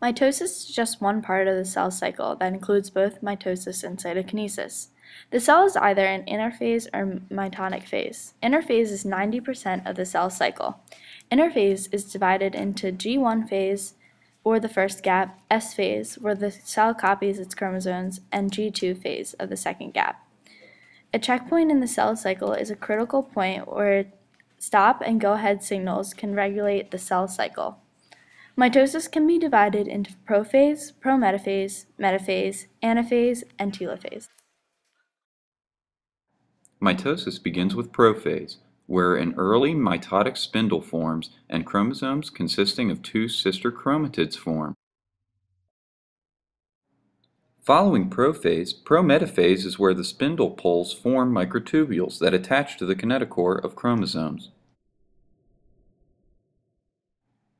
Mitosis is just one part of the cell cycle that includes both mitosis and cytokinesis. The cell is either in interphase or mitotic phase. Interphase is 90% of the cell cycle. Interphase is divided into G1 phase, or the first gap, S phase, where the cell copies its chromosomes, and G2 phase of the second gap. A checkpoint in the cell cycle is a critical point where stop and go-ahead signals can regulate the cell cycle. Mitosis can be divided into prophase, prometaphase, metaphase, anaphase, and telophase. Mitosis begins with prophase, where an early mitotic spindle forms and chromosomes consisting of two sister chromatids form. Following prophase, prometaphase is where the spindle poles form microtubules that attach to the kinetochore of chromosomes.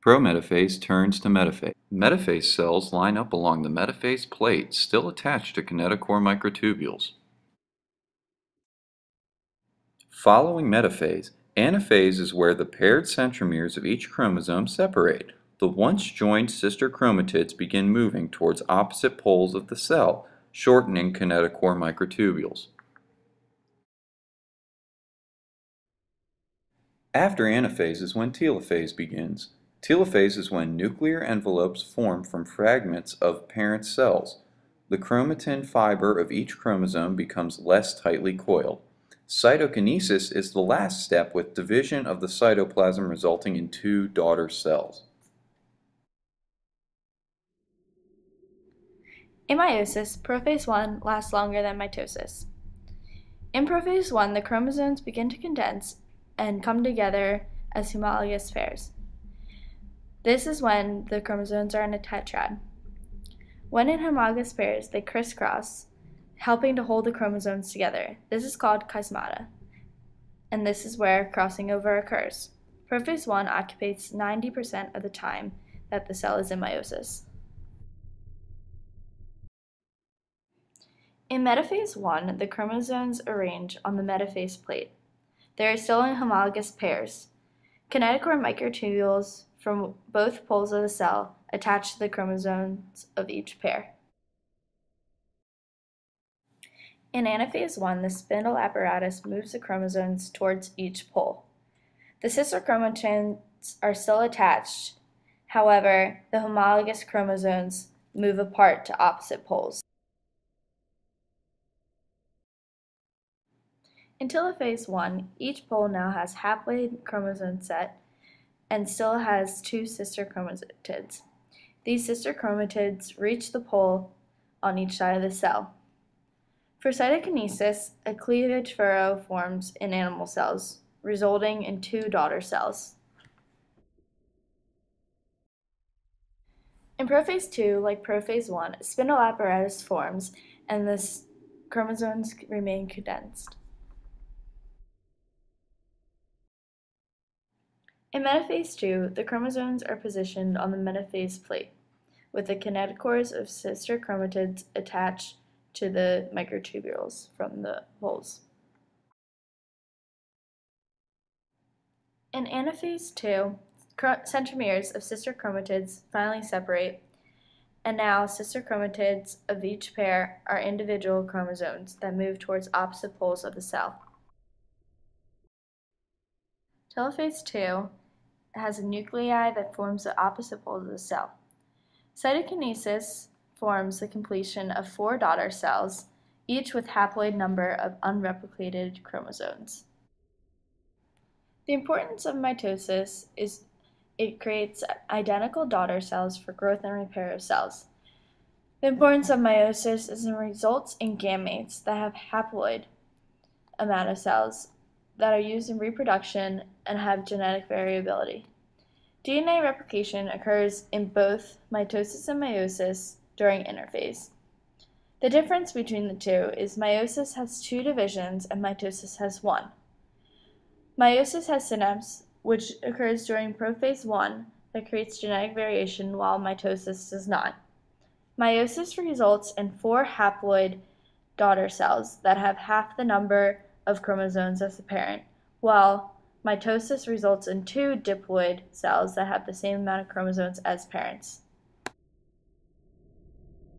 Prometaphase turns to metaphase. Metaphase cells line up along the metaphase plate still attached to kinetochore microtubules. Following metaphase, anaphase is where the paired centromeres of each chromosome separate. The once joined sister chromatids begin moving towards opposite poles of the cell, shortening kinetochore microtubules. After anaphase is when telophase begins. Telophase is when nuclear envelopes form from fragments of parent cells. The chromatin fiber of each chromosome becomes less tightly coiled. Cytokinesis is the last step with division of the cytoplasm resulting in two daughter cells. In meiosis, prophase 1 lasts longer than mitosis. In prophase 1, the chromosomes begin to condense and come together as homologous pairs. This is when the chromosomes are in a tetrad. When in homologous pairs, they crisscross, helping to hold the chromosomes together. This is called chiasmata, and this is where crossing over occurs. Prophase 1 occupies 90% of the time that the cell is in meiosis. In metaphase 1, the chromosomes arrange on the metaphase plate. They are still in homologous pairs. Kinetochore microtubules from both poles of the cell attach to the chromosomes of each pair. In anaphase 1, the spindle apparatus moves the chromosomes towards each pole. The sister chromatids are still attached. However, the homologous chromosomes move apart to opposite poles. In telophase 1, each pole now has haploid chromosome set and still has two sister chromatids. These sister chromatids reach the pole on each side of the cell. For cytokinesis, a cleavage furrow forms in animal cells, resulting in two daughter cells. In prophase 2, like prophase 1, a spindle apparatus forms and the chromosomes remain condensed. In metaphase 2, the chromosomes are positioned on the metaphase plate, with the kinetochores of sister chromatids attached to the microtubules from the poles. In anaphase 2, centromeres of sister chromatids finally separate, and now sister chromatids of each pair are individual chromosomes that move towards opposite poles of the cell. Telophase 2 has a nuclei that forms the opposite poles of the cell. Cytokinesis forms the completion of 4 daughter cells, each with haploid number of unreplicated chromosomes. The importance of mitosis is it creates identical daughter cells for growth and repair of cells. The importance of meiosis is it results in gametes that have haploid amount of cells that are used in reproduction and have genetic variability. DNA replication occurs in both mitosis and meiosis during interphase. The difference between the two is meiosis has 2 divisions and mitosis has 1. Meiosis has synapse, which occurs during prophase 1 that creates genetic variation, while mitosis does not. Meiosis results in 4 haploid daughter cells that have half the number of chromosomes as the parent, while mitosis results in 2 diploid cells that have the same amount of chromosomes as parents.